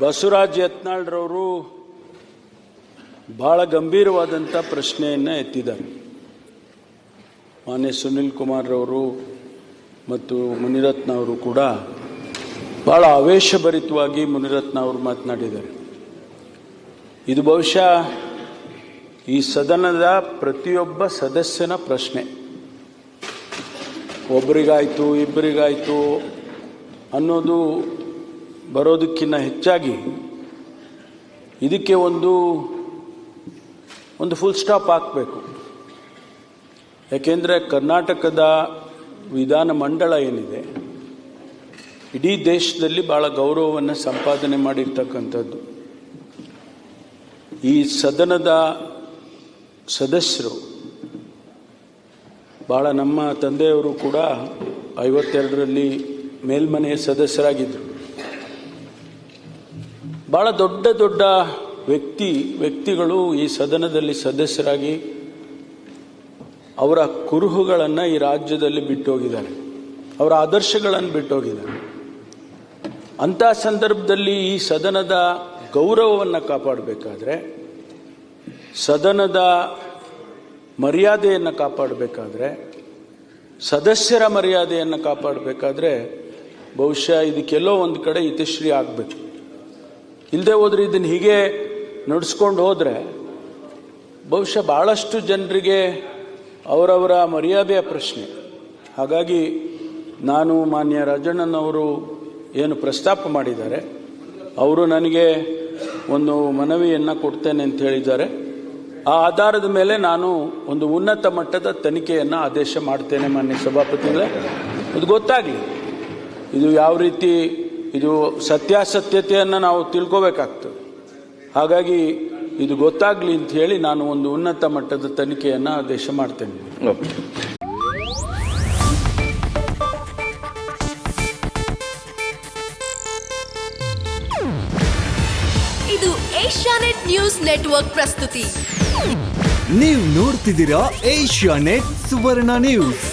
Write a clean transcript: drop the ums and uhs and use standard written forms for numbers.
ಬಸವರಾಜ್ ಯತ್ನಾಳ್ರವರು ಬಹಳ ಗಂಭೀರವಾದಂಥ ಪ್ರಶ್ನೆಯನ್ನು ಎತ್ತಿದ್ದಾರೆ. ಮಾನ್ಯ ಸುನಿಲ್ ಕುಮಾರ್ ಅವರು ಮತ್ತು ಮುನಿರತ್ನ ಅವರು ಕೂಡ ಬಹಳ ಆವೇಶಭರಿತವಾಗಿ ಮುನಿರತ್ನ ಅವರು ಮಾತನಾಡಿದ್ದಾರೆ. ಇದು ಬಹುಶಃ ಈ ಸದನದ ಪ್ರತಿಯೊಬ್ಬ ಸದಸ್ಯನ ಪ್ರಶ್ನೆ. ಒಬ್ಬರಿಗಾಯಿತು ಇಬ್ಬರಿಗಾಯಿತು ಅನ್ನೋದು ಬರೋದಕ್ಕಿಂತ ಹೆಚ್ಚಾಗಿ ಇದಕ್ಕೆ ಒಂದು ಫುಲ್ ಸ್ಟಾಪ್ ಹಾಕಬೇಕು. ಯಾಕೆಂದರೆ ಕರ್ನಾಟಕದ ವಿಧಾನಮಂಡಲ ಏನಿದೆ ಇಡೀ ದೇಶದಲ್ಲಿ ಭಾಳ ಗೌರವವನ್ನು ಸಂಪಾದನೆ ಮಾಡಿರ್ತಕ್ಕಂಥದ್ದು. ಈ ಸದನದ ಸದಸ್ಯರು ಭಾಳ, ನಮ್ಮ ತಂದೆಯವರು ಕೂಡ 52ರಲ್ಲಿ ಮೇಲ್ಮನೆಯ ಸದಸ್ಯರಾಗಿದ್ದರು. ಭಾಳ ದೊಡ್ಡ ದೊಡ್ಡ ವ್ಯಕ್ತಿಗಳು ಈ ಸದನದಲ್ಲಿ ಸದಸ್ಯರಾಗಿ ಅವರ ಕುರುಹುಗಳನ್ನು ಈ ರಾಜ್ಯದಲ್ಲಿ ಬಿಟ್ಟೋಗಿದ್ದಾರೆ, ಅವರ ಆದರ್ಶಗಳನ್ನು ಬಿಟ್ಟೋಗಿದ್ದಾರೆ. ಅಂಥ ಸಂದರ್ಭದಲ್ಲಿ ಈ ಸದನದ ಗೌರವವನ್ನು ಕಾಪಾಡಬೇಕಾದ್ರೆ, ಸದನದ ಮರ್ಯಾದೆಯನ್ನು ಕಾಪಾಡಬೇಕಾದ್ರೆ, ಸದಸ್ಯರ ಮರ್ಯಾದೆಯನ್ನು ಕಾಪಾಡಬೇಕಾದ್ರೆ ಬಹುಶಃ ಇದಕ್ಕೆಲ್ಲೋ ಒಂದು ಕಡೆ ಇತಿಶ್ರೀ ಆಗಬೇಕು. ಇಲ್ಲದೆ ಹೋದರೆ ಇದನ್ನು ಹೀಗೆ ನಡೆಸ್ಕೊಂಡು ಹೋದರೆ ಬಹುಶಃ ಭಾಳಷ್ಟು ಜನರಿಗೆ ಅವರವರ ಮರ್ಯಾದೆಯ ಪ್ರಶ್ನೆ. ಹಾಗಾಗಿ ನಾನು ಮಾನ್ಯ ರಾಜಣ್ಣನವರು ಏನು ಪ್ರಸ್ತಾಪ ಮಾಡಿದ್ದಾರೆ, ಅವರು ನನಗೆ ಒಂದು ಮನವಿಯನ್ನು ಕೊಡ್ತೇನೆ ಅಂತ ಹೇಳಿದ್ದಾರೆ. ಆ ಆಧಾರದ ಮೇಲೆ ನಾನು ಒಂದು ಉನ್ನತ ಮಟ್ಟದ ತನಿಖೆಯನ್ನು ಆದೇಶ ಮಾಡ್ತೇನೆ ಮಾನ್ಯ ಸಭಾಪತಿಗಳೇ. ಅದು ಗೊತ್ತಾಗಲಿ, ಇದು ಯಾವ ರೀತಿ, ಇದು ಸತ್ಯಾಸತ್ಯತೆಯನ್ನು ನಾವು ತಿಳ್ಕೋಬೇಕಾಗ್ತದೆ. ಹಾಗಾಗಿ ಇದು ಗೊತ್ತಾಗಲಿ ಅಂತ ಹೇಳಿ ನಾನು ಒಂದು ಉನ್ನತ ಮಟ್ಟದ ತನಿಖೆಯನ್ನು ಆದೇಶ ಮಾಡ್ತೇನೆ. ಇದು ಏಷ್ಯಾನೆಟ್ ನ್ಯೂಸ್ ನೆಟ್ವರ್ಕ್ ಪ್ರಸ್ತುತಿ. ನೀವು ನೋಡ್ತಿದ್ದೀರಾ ಏಷ್ಯಾನೆಟ್ ಸುವರ್ಣ ನ್ಯೂಸ್.